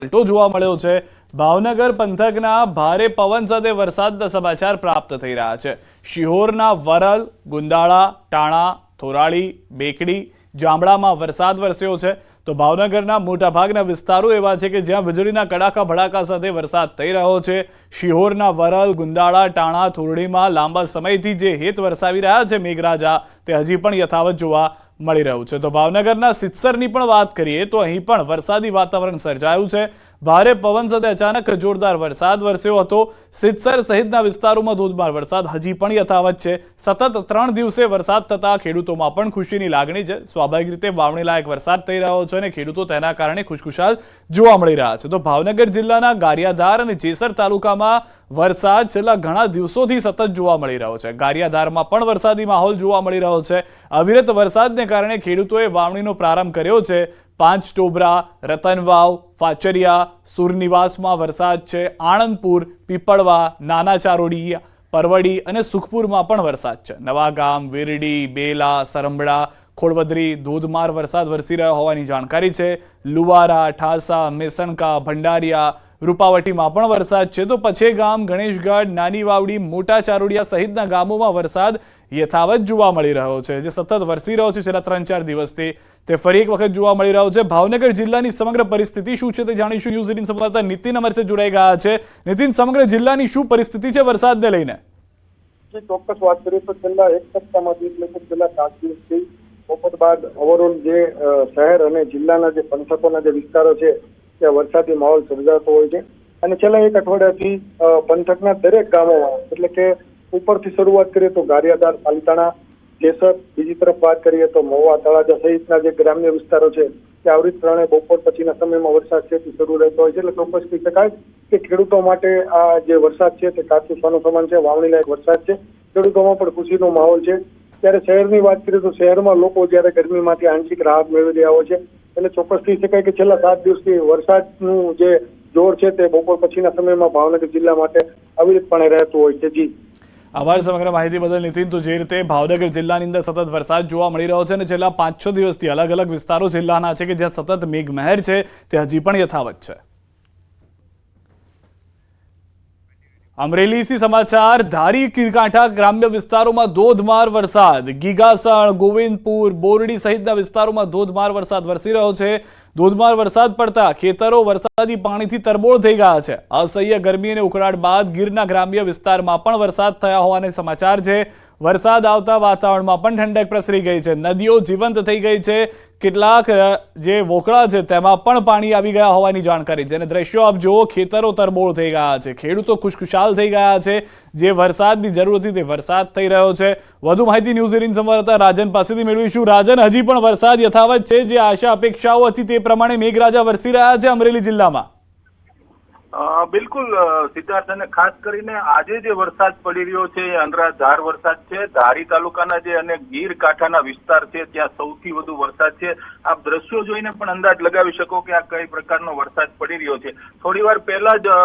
પલટો જોવા મળ્યો છે। ભાવનગર પંથકના ભારે પવન સાથે વરસાદના સમાચાર પ્રાપ્ત થઈ રહ્યા છે। શિહોરના વરલ, ગુંદાળા, ટાણા, થોરાળી, બેકડી, જામડામાં વરસાદ વરસ્યો છે। તો ભાવનગરના મોટાભાગના વિસ્તારો એવા છે કે જ્યાં વીજળીના કડાકા ભડાકા સાથે વરસાદ થઈ રહ્યો છે। શિહોરના વરલ, ગુંદાળા, ટાણા, થોરડીમાં લાંબા સમયથી જે હેત વરસાવી રહ્યા છે મેઘરાજા, તે હજી પણ યથાવત જોવા મળી રહ્યું છે। તો ભાવનગરના સિત્સરની પણ વાત કરીએ તો અહીં પણ વરસાદી વાતાવરણ સર્જાયું છે। ભારે પવન સાથે અચાનક જોરદાર વરસાદ વરસ્યો હતો। સિત્સર સહિતના વિસ્તારોમાં ધોધમાર વરસાદ હજી પણ યથાવત છે। સતત 3 દિવસે વરસાદ થતા ખેડૂતોમાં પણ ખુશીની લાગણી છે। સ્વાભાવિક રીતે વાવણી લાયક વરસાદ થઈ રહ્યો છે અને ખેડૂતો તેના કારણે ખુશખુશાલ જોવા મળી રહ્યા છે। તો ભાવનગર જિલ્લાના ગારિયાધાર અને જેસર તાલુકામાં વરસાદ છેલ્લા ઘણા દિવસોથી સતત જોવા મળી રહ્યો છે। ગારિયાધારમાં પણ વરસાદી માહોલ જોવા મળી રહ્યો છે। અવિરત વરસાદને કારણે ખેડૂતોએ વાવણીનો પ્રારંભ કર્યો છે। પાંચ ટોબરા, રતનવાવ, ફાચરિયા, સુરનિવાસમાં વરસાદ છે। આણંદપુર, પીપળવા, નાના ચારોડી, પરવડી અને સુખપુરમાં પણ વરસાદ છે। નવાગામ, વિરડી, બેલા, સરંબડા, ખોડવદરી ધોધમાર વરસાદ વરસી રહ્યો હોવાની જાણકારી છે। લુવારા, ઠાસા, મેસણકા, ભંડારિયા, રૂપાવટીમાં પણ વરસાદ છે। તો પછેગામ, ગણેશગઢ, નાની વાવડી, મોટા ચારોડિયા સહિતના ગામોમાં વરસાદ યથાવત જોવા મળી રહ્યો છે, જે સતત વરસી રહ્યો છે છેલ્લા 3-4 દિવસથી। તે ફરી એક વખત જોવા મળી રહ્યો છે। ભાવનગર જિલ્લાની સમગ્ર પરિસ્થિતિ શું છે તે જાણીશું। ન્યૂઝ 18 સંવાદદાતા નીતિન અમારી સાથે જોડાઈ ગયા છે। નીતિન, સમગ્ર જિલ્લાની શું પરિસ્થિતિ છે વરસાદને લઈને? ચોક્કસ વાત કરીએ તો છેલ્લા એક સપ્તાહમાંથી એટલે છેલ્લા 7 દિવસથી બપોર બાદ ઓવરઓલ જે શહેર અને જિલ્લાના જે પંથકોના જે વિસ્તારો છે ત્યાં વરસાદી માહોલ સર્જાતો હોય છે। અને છેલ્લા એક અઠવાડિયાથી પંથકના દરેક ગામોમાં એટલે કે ઉપરથી શરૂઆત કરીએ તો ગારિયાધાર, પાલિતાણા, જેસર, બીજી તરફ વાત કરીએ તો મહુવા, તળાજા સહિતના જે ગ્રામ્ય વિસ્તારો છે ત્યાં આવૃતપણે બપોર પછીના સમયમાં વરસાદ છે તે શરૂ રહેતો હોય છે। એટલે ચોક્કસ કહી શકાય કે ખેડૂતો માટે આ જે વરસાદ છે તે કાચું સોનું સમાન છે, વાવણી લાયક વરસાદ છે। ખેડૂતોમાં પણ ખુશીનો માહોલ છે। ત્યારે શહેરની વાત કરીએ તો શહેરમાં લોકો જ્યારે ગરમીમાંથી આંશિક રાહત મેળવી રહ્યા હોય છે। એટલે ચોક્કસ કહી શકાય કે છેલ્લા 7 દિવસથી વરસાદનું જે જોર છે તે બપોર પછીના સમયમાં ભાવનગર જિલ્લા માટે અવિરતપણે રહેતું હોય છે। જી, આભાર સમગ્ર માહિતી બદલ નીતિન। તો જે રીતે ભાવનગર જિલ્લાની અંદર સતત વરસાદ જોવા મળી રહ્યો છે અને છેલ્લા 5-6 દિવસથી અલગ અલગ વિસ્તારો જિલ્લાના છે કે જ્યાં સતત મેઘમહેર છે તે હજી પણ યથાવત છે। અમરેલીથી સમાચાર। ધારી ગીરકાંઠા ગ્રામ્ય વિસ્તારોમાં ધોધમાર વરસાદ। ગીગાસણ, ગોવિંદપુર, બોરડી સહિતના વિસ્તારોમાં ધોધમાર વરસાદ વરસી રહ્યો છે। ધોધમાર વરસાદ પડતા ખેતરો વરસાદી પાણીથી તરબોળ થઈ ગયા છે। અસહ્ય ગરમી અને ઉકળાટ બાદ ગીરના ગ્રામ્ય વિસ્તારમાં પણ વરસાદ થયા હોવાના સમાચાર છે। વરસાદ આવતા વાતાવરણમાં પણ ઠંડક પ્રસરી ગઈ છે। નદીઓ જીવંત થઈ ગઈ છે। કેટલાક જે વોકળા છે તેમાં પણ પાણી આવી ગયા હોવાની જાણકારી છે અને દ્રશ્યો આપ જુઓ, ખેતરો તરબોળ થઈ ગયા છે। ખેડૂતો ખુશખુશાલ થઈ ગયા છે। જે વરસાદની જરૂર હતી તે વરસાદ થઈ રહ્યો છે। વધુ માહિતી ન્યૂઝ 18 સંવાદદાતા રાજન પાસેથી મેળવીશું। રાજન, હજી પણ વરસાદ યથાવત છે? જે આશા અપેક્ષાઓ હતી તે પ્રમાણે મેઘરાજા વરસી રહ્યા છે અમરેલી જિલ્લામાં? બિલકુલ સિદ્ધાર્થ, અને ખાસ કરીને આજે જે વરસાદ પડી રહ્યો છે એ અનરાધાર વરસાદ છે। ધારી તાલુકાના જે અને ગીર કાંઠાના વિસ્તાર છે ત્યાં સૌથી વધુ વરસાદ છે। આપ દ્રશ્યો જોઈને પણ અંદાજ લગાવી શકો કે આ કઈ પ્રકારનો વરસાદ પડી રહ્યો છે। થોડી વાર પહેલા જ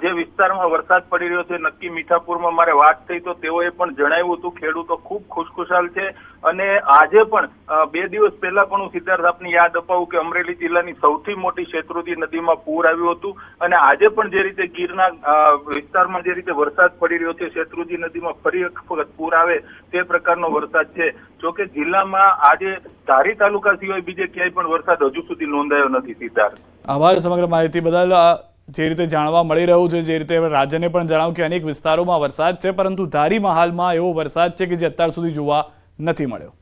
જે વિસ્તારમાં વરસાદ પડી રહ્યો છે નક્કી મીઠાપુરમાં મારે વાત થઈ તો તેઓએ પણ જણાવ્યું હતું ખેડૂતો ખૂબ ખુશખુશાલ છે। અને આજે પણ 2 દિવસ પહેલા પણ હું સિદ્ધાર્થ આપને યાદ અપાવું કે અમરેલી જિલ્લાની સૌથી મોટી શેત્રુંજી નદીમાં પૂર આવ્યું હતું અને આજે પણ જે રીતે ગીરના વિસ્તારમાં જે રીતે વરસાદ પડી રહ્યો છે શેત્રુંજી નદીમાં ફરી એક વખત પૂર આવે તે પ્રકારનો વરસાદ છે। જોકે જિલ્લામાં આજે ધારી તાલુકા સિવાય બીજે ક્યાંય પણ વરસાદ હજુ સુધી નોંધાયો નથી। સિદ્ધાર્થ, આભાર સમગ્ર માહિતી બદલ। જે રીતે જાણવા મળી રહ્યું છે, જે રીતે રાજ્યને પણ જણાવ્યું કે અનેક વિસ્તારોમાં વરસાદ છે, પરંતુ ધારીમાં હાલમાં એવો વરસાદ છે કે જે અત્યાર સુધી જોવા નથી મળ્યો।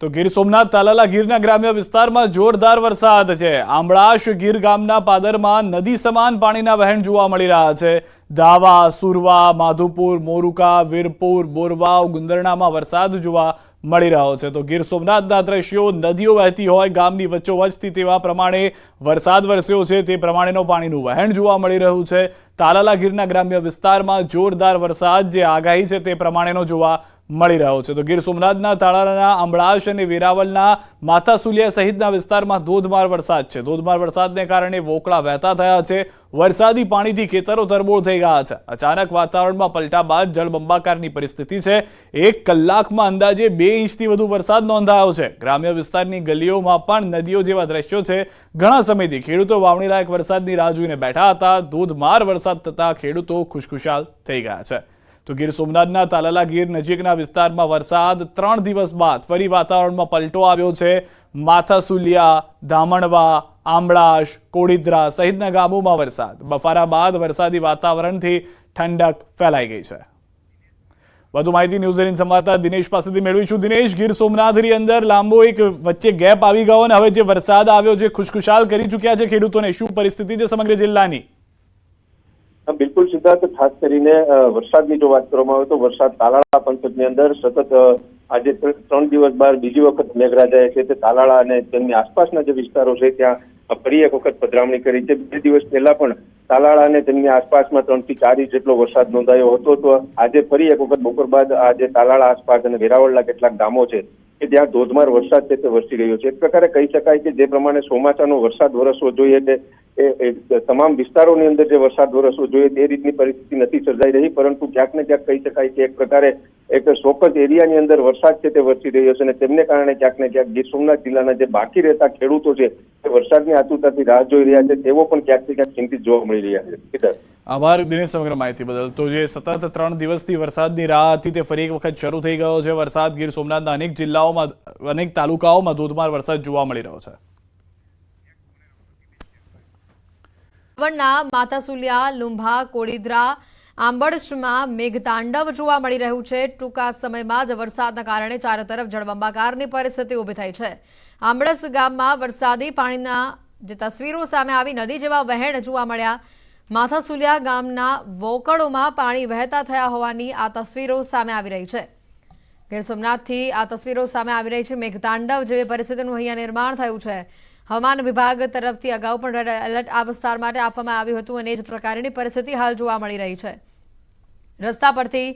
તો ગીર સોમનાથ તાલાલા ગીરના ગ્રામ્ય વિસ્તારમાં જોરદાર વરસાદ છે। આંબળાશ ગીર ગામના પાદરમાં નદી સમાન પાણીના વહેણ જોવા મળી રહ્યા છે। દાવા, સુરવા, માધુપુર, મોરુકા, વીરપુર, બોરવાવ, ગુંદરણામાં વરસાદ જોવા મળી રહ્યો છે। તો ગીર સોમનાથના દ્રશ્યો, નદીઓ વહેતી હોય ગામની વચ્ચોવચ્ચથી તેવા પ્રમાણે વરસાદ વરસ્યો છે। તે પ્રમાણેનો પાણીનું વહેણ જોવા મળી રહ્યું છે। તાલાલા ગીરના ગ્રામ્ય વિસ્તારમાં જોરદાર વરસાદ, જે આગાહી છે તે પ્રમાણેનો જોવા મળી રહ્યો છે. તો ગીર સોમનાથના તાલાળાના આંબળાશ અને વેરાવળના માથાસુલિયા સહિતના વિસ્તારમાં ધોધમાર વરસાદ છે. ધોધમાર વરસાદને કારણે વોકળા વહેતા થયા છે. વરસાદી પાણીથી ખેતરો તરબોળ થઈ ગયા છે. અચાનક વાતાવરણમાં પલટા બાદ જળબંબાકારની પરિસ્થિતિ છે. 1 કલાકમાં અંદાજે 2 ઇંચથી વધુ વરસાદ નોંધાયો છે. ગ્રામ્ય વિસ્તારની ગલીઓમાં પણ નદીઓ જેવા દ્રશ્યો છે. ઘણા સમયથી ખેડૂતો વાવણી લાયક વરસાદની રાહ જોઈને બેઠા હતા. ધોધમાર વરસાદ થતા ખેડૂતો ખુશખુશાલ થઈ ગયા છે. તો ગીર સોમનાથના તાલાલા ગીર નજીકના વિસ્તારમાં વરસાદ 3 દિવસ બાદ ફરી વાતાવરણમાં પલટો આવ્યો છે. માથાસુલિયા, ધામણવા, આંબળાશ, કોડીદ્રા સહિતના ગામોમાં વરસાદ. બફારા બાદ વરસાદી વાતાવરણથી ઠંડક ફેલાઈ ગઈ છે. વધુ માહિતી ન્યૂઝ 18 સંવાદદાતા દિનેશ પાસેથી મેળવીશું. દિનેશ, ગીર સોમનાથની અંદર લાંબો એક વચ્ચે ગેપ આવી ગયો અને હવે જે વરસાદ આવ્યો છે ખુશખુશાલ કરી ચૂક્યા છે ખેડૂતોને. શું પરિસ્થિતિ છે સમગ્ર જિલ્લાની? બિલકુલ સિદ્ધાર્થ, ખાસ કરીને વરસાદની જો વાત કરવામાં આવે તો વરસાદ તાલાળા પંથકની અંદર સતત આજે 3 દિવસ બાદ બીજી વખત મેઘરાજાએ છે તે તાલાળા અને તેમની આસપાસના જે વિસ્તારો છે ત્યાં ફરી એક વખત પધરામણી કરી છે. 2 દિવસ પહેલા પણ તાલાળા અને તેમની આસપાસમાં 3 થી 4 ઇંચ જેટલો વરસાદ નોંધાયો હતો. તો આજે ફરી એક વખત બપોર બાદ આજે તાલાળા આસપાસ અને વેરાવળના કેટલાક ગામો છે કે જ્યાં ધોધમાર વરસાદ છે તે વરસી રહ્યો છે. એક પ્રકારે કહી શકાય કે જે પ્રમાણે ચોમાસાનો વરસાદ વરસવો જોઈએ તે તમામ વિસ્તારોની અંદર જે વરસાદ વરસવો જોઈએ તે રીતની પરિસ્થિતિ નથી સર્જાઈ રહી, પરંતુ ક્યાંક ને ક્યાંક કહી શકાય કે એક પ્રકારે એક ચોક્કસ એરિયાની અંદર વરસાદ છે તે વરસી રહ્યો છે અને તેમને કારણે ક્યાંક ને ક્યાંક ગીર સોમનાથ જિલ્લાના જે બાકી રહેતા ખેડૂતો છે તે વરસાદની આતુરતાથી રાહ જોઈ રહ્યા છે. તેઓ પણ ક્યાંક ને ક્યાંક ચિંતિત જોવા મળી રહ્યા છે. આભાર દિનેશ સમગ્ર માહિતી બદલ. તો જે સતત 3 દિવસથી વરસાદની રાહ હતી તે ફરી એક વખત શરૂ થઈ ગયો છે. વરસાદ ગીર સોમનાથના અનેક જિલ્લાઓમાં, અનેક તાલુકાઓમાં ધોધમાર વરસાદ જોવા મળી રહ્યો છે. માથાસુલિયા, લુંભા, કોડીદ્રા, આંબળશમાં મેઘતાંડવ જોવા મળી રહ્યું છે. ટૂંકા સમયમાં જ વરસાદના કારણે ચારે તરફ જળબંબાકારની પરિસ્થિતિ ઊભી થઈ છે. આંબળશ ગામમાં વરસાદી પાણીના જે તસવીરો સામે આવી, નદી જેવા વહેણ જોવા મળ્યા. માથાસુલિયા ગામના વોકળોમાં પાણી વહેતા થયા હોવાની આ તસવીરો સામે આવી રહી છે. ગીર સોમનાથથી આ તસવીરો સામે આવી રહી છે. મેઘતાંડવ જેવી પરિસ્થિતિનું અહીંયા નિર્માણ થયું છે. હવામાન વિભાગ તરફથી અગાઉ પણ રેડ એલર્ટ આ વિસ્તાર માટે આપવામાં આવ્યું હતું અને એ જ પ્રકારની પરિસ્થિતિ હાલ જોવા મળી રહી છે. રસ્તા પરથી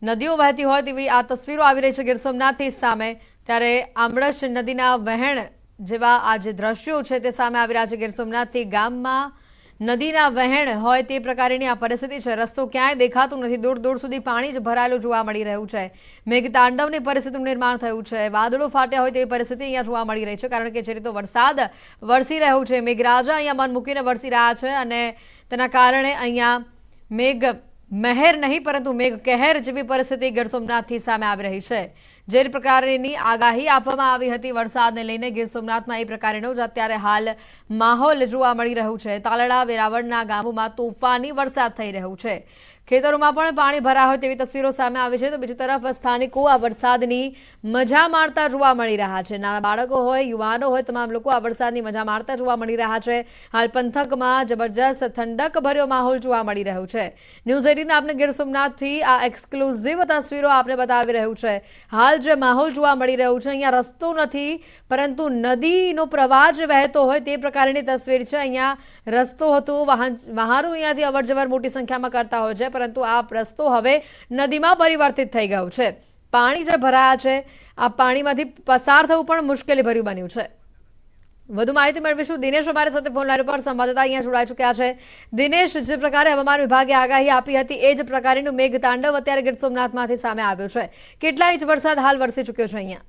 નદીઓ વહેતી હોય તેવી આ તસવીરો આવી રહી છે ગીર સોમનાથથી સામે. ત્યારે આંબળશ નદીના વહેણ જેવા આ જે દ્રશ્યો છે તે સામે આવી રહ્યા છે. ગીર સોમનાથથી ગામમાં નદીના વહેણ હોય તે પ્રકારની આ પરિસ્થિતિ છે. રસ્તો ક્યાંય દેખાતું નથી. દૂર દૂર સુધી પાણી જ ભરાયેલું જોવા મળી રહ્યું છે. મેઘતાંડવની પરિસ્થિતિનું નિર્માણ થયું છે. વાદળો ફાટ્યા હોય તેવી પરિસ્થિતિ અહીંયા જોવા મળી રહી છે. કારણ કે જે રીતે વરસાદ વરસી રહ્યું છે, મેઘરાજા અહીંયા મન મૂકીને વરસી રહ્યા છે અને તેના કારણે અહીંયા મેઘ મહેર નહીં પરંતુ મેઘ કહેર જેવી પરિસ્થિતિ ગીર સોમનાથથી સામે આવી રહી છે. જે પ્રકારની આગાહી આપવામાં આવી હતી વરસાદને લઈને ગીર સોમનાથમાં એ પ્રકારનો જ અત્યારે હાલ માહોલ જોવા મળી રહ્યું છે. તાલાળા, વેરાવળના ગામોમાં તોફાની વરસાદ થઈ રહ્યો છે. ખેતરોમાં પણ પાણી ભરાયા હોય તેવી તસવીરો સામે આવી છે. તો બીજી તરફ સ્થાનિકો આ વરસાદની મજા માણતા જોવા મળી રહ્યા છે. નાના બાળકો હોય, યુવાનો હોય, તમામ લોકો આ વરસાદની મજા માણતા જોવા મળી રહ્યા છે. હાલ પંથકમાં જબરજસ્ત ઠંડક ભર્યો માહોલ જોવા મળી રહ્યો છે. ન્યૂઝ 18 આપને ગીર સોમનાથથી આ એક્સક્લુઝિવ તસવીરો આપને બતાવી રહ્યું છે. હાલ જે માહોલ જોવા મળી રહ્યું છે, અહીંયા રસ્તો નથી પરંતુ નદીનો પ્રવાહ જે વહેતો હોય તે પ્રકારની તસવીર છે. અહીંયા રસ્તો હતો, વાહનો અહીંયાથી અવરજવર મોટી સંખ્યામાં કરતા હોય છે, પરંતુ આ રસ્તો હવે નદીમાં પરિવર્તિત થઈ ગયો છે. પાણી જે ભરાયા છે આ પાણીમાંથી પસાર થવું પણ મુશ્કેલી ભર્યું બન્યું છે. વધુ માહિતી મેળવીશું. દિનેશ અમારી સાથે ફોન લાઈન પર સંવાદદાતા અહીંયા જોડાઈ ચૂક્યા છે. દિનેશ, જે પ્રકારે હવામાન વિભાગે આગાહી આપી હતી એ જ પ્રકારનું મેઘતાંડવ અત્યારે ગીર સોમનાથમાંથી સામે આવ્યો છે. કેટલા ઇંચ વરસાદ હાલ વરસી ચૂક્યો છે અહીંયા?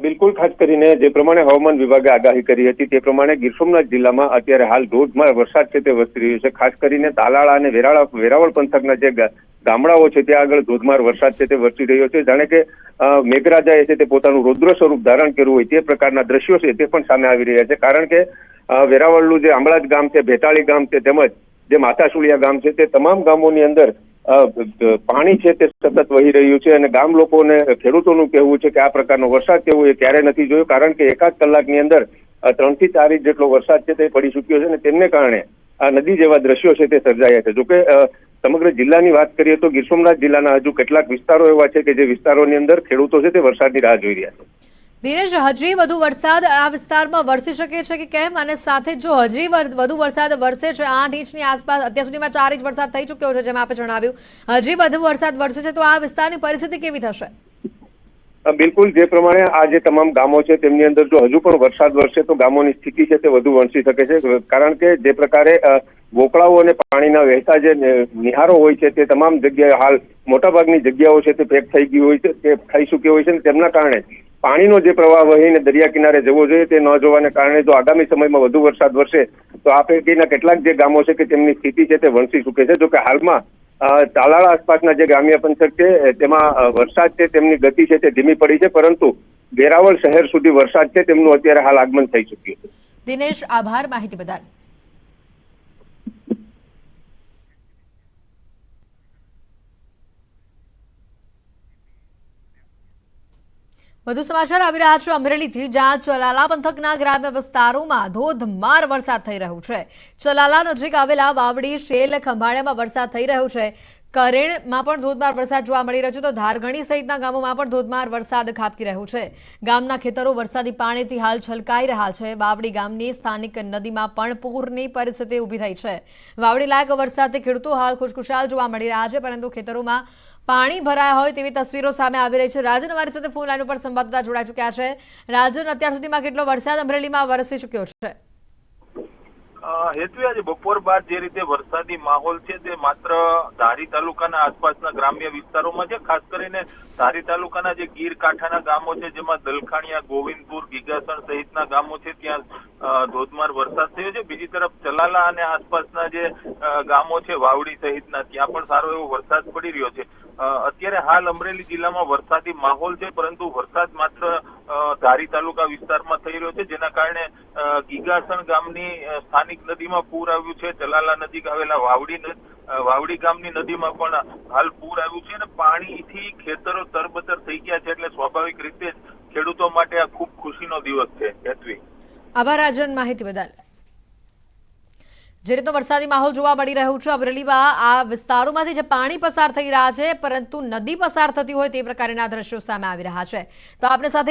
બિલકુલ, ખાસ કરીને જે પ્રમાણે હવામાન વિભાગે આગાહી કરી હતી તે પ્રમાણે ગીર સોમનાથ જિલ્લામાં અત્યારે હાલ ધોધમાર વરસાદ છે તે વરસી રહ્યો છે. ખાસ કરીને તાલાળા અને વેરાવળ પંથકના જે ગામડાઓ છે ત્યાં આગળ ધોધમાર વરસાદ છે તે વરસી રહ્યો છે. જાણે કે મેઘરાજાએ છે તે પોતાનું રૌદ્ર સ્વરૂપ ધારણ કર્યું હોય તે પ્રકારના દ્રશ્યો છે તે પણ સામે આવી રહ્યા છે. કારણ કે વેરાવળનું જે આંબળાજ ગામ છે, ભેટાળી ગામ છે, તેમજ જે માથાસુલિયા ગામ છે તે તમામ ગામોની અંદર પાણી છે તે સતત વહી રહ્યું છે અને ગામ લોકોને, ખેડૂતોનું કહેવું છે કે આ પ્રકારનો વરસાદ તેવું એ ક્યારે નથી જોયો. કારણ કે એકાદ કલાકની અંદર 3 થી 4 ઇંચ જેટલો વરસાદ છે તે પડી ચૂક્યો છે અને તેમને કારણે આ નદી જેવા દ્રશ્યો છે તે સર્જાયા છે. જોકે સમગ્ર જિલ્લાની વાત કરીએ તો ગીર સોમનાથ જિલ્લાના હજુ કેટલાક વિસ્તારો એવા છે કે જે વિસ્તારોની અંદર ખેડૂતો છે તે વરસાદની રાહ જોઈ રહ્યા છે. દિનેશ, હજી વધુ વરસાદ આ વિસ્તારમાં વરસી શકે છે કે કેમ? અને સાથે જો હજી વધુ વરસાદ વરસે છે, 8 ઇંચની આસપાસ, અત્યાર સુધીમાં 4 ઇંચ વરસાદ થઈ ચૂક્યો છે, જેમ આપે જણાવ્યું, હજી વધુ વરસાદ વરસે છે તો આ વિસ્તારની પરિસ્થિતિ કેવી થશે? બિલકુલ, જે પ્રમાણે આ જે તમામ ગામો છે તેમની અંદર જો હજુ પણ વરસાદ વરસે તો ગામોની સ્થિતિ છે તે વધુ વણસી શકે છે, કારણ કે જે પ્રકારે ગોકળાઓ અને પાણીના વહેતા જે નિહારો હોય છે તે તમામ જગ્યાએ હાલ મોટાભાગની જગ્યાઓ છે તે પેક થઈ ગઈ હોય છે, તે થઈ ચૂકી હોય છે, અને તેમના કારણે પાણીનો જે પ્રવાહ વહીને દરિયા કિનારે જવો જોઈએ તે ન જોવાને કારણે જો આગામી સમયમાં વધુ વરસાદ વરસે તો આ પૈકીના કેટલાક જે ગામો છે કે તેમની સ્થિતિ છે તે વણસી શકે છે. જોકે હાલમાં તાલાળા આસપાસના જે ગ્રામ્ય પંથક છે તેમાં વરસાદ છે તેમની ગતિ છે તે ધીમી પડી છે, પરંતુ વેરાવળ શહેર સુધી વરસાદ છે તેમનું અત્યારે હાલ આગમન થઈ ચૂક્યું છે. દિનેશ, આભાર માહિતી બદલ. વધુ સમાચાર આવી રહ્યા છે અમરેલીથી, જ્યાં ચલાલા પંથકના ગ્રામ્ય વિસ્તારોમાં ધોધમાર વરસાદ થઈ રહ્યો છે. ચલાલા નજીક આવેલા વાવડી, શેલ, ખંભાળિયામાં વરસાદ થઈ રહ્યો છે. કરેણમાં પણ ધોધમાર વરસાદ જોવા મળી રહ્યો છે, તો ધારગણી સહિતના ગામોમાં પણ ધોધમાર વરસાદ ખાબકી રહ્યો છે. ગામના ખેતરો વરસાદી પાણીથી હાલ છલકાઈ રહ્યા છે. વાવડી ગામની સ્થાનિક નદીમાં પણ પૂરની પરિસ્થિતિ ઊભી થઈ છે. વાવડી લાયક વરસાદથી ખેડૂતો હાલ ખુશખુશાલ જોવા મળી રહ્યા છે, પરંતુ ખેતરોમાં પાણી ભરાયા હોય તેવી તસવીરો સામે આવી રહી છે. રાજન અમારી સાથે ફોન લાઈન ઉપર સંવાદદાતા જોડાઈ ચૂક્યા છે. રાજન, અત્યાર સુધીમાં કેટલો વરસાદ અમરેલીમાં વરસી ચૂક્યો છે? હેતુ આજે બપોર બાદ જે રીતે વરસાદી માહોલ છે તે માત્ર ધારી તાલુકાના આસપાસના ગ્રામ્ય વિસ્તારોમાં છે. ખાસ કરીને ધારી તાલુકાના જે ગીર કાંઠાના ગામો છે, જેમાં દલખાણીયા, ગોવિંદપુર, ગીગાસણ સહિતના ગામો છે, ત્યાં ધોધમાર વરસાદ થયો છે. બીજી તરફ ચલાલા અને આસપાસના જે ગામો છે, વાવડી સહિતના, ત્યાં પણ સારો એવો વરસાદ પડી રહ્યો છે. અત્યારે હાલ અમરેલી જિલ્લામાં વરસાદી માહોલ છે, પરંતુ વરસાદ માત્ર ધારી તાલુકા વિસ્તારમાં થઈ રહ્યો છે, જેના કારણે ગીગાસણ ગામની સ્થાનિક નદીમાં પૂર આવ્યું છે. ચલાલા નજીક આવેલા વાવડી ગામની નદીમાં પણ હાલ પૂર આવ્યું છે, અને પાણીથી ખેતરો તરબતર થઈ ગયા છે, એટલે સ્વાભાવિક રીતે જ ખેડૂતો માટે આ ખૂબ ખુશીનો દિવસ છે. હેતવી, આભાર રાજન માહિતી બદલ. જે રીતનો વરસાદી માહોલ જોવા મળી રહ્યો છે અમરેલીમાં, આ વિસ્તારોમાંથી જે પાણી પસાર થઈ રહ્યા છે, પરંતુ નદી પસાર થતી હોય તે પ્રકારના દ્રશ્યો સામે આવી રહ્યા છે. તો આપણી સાથે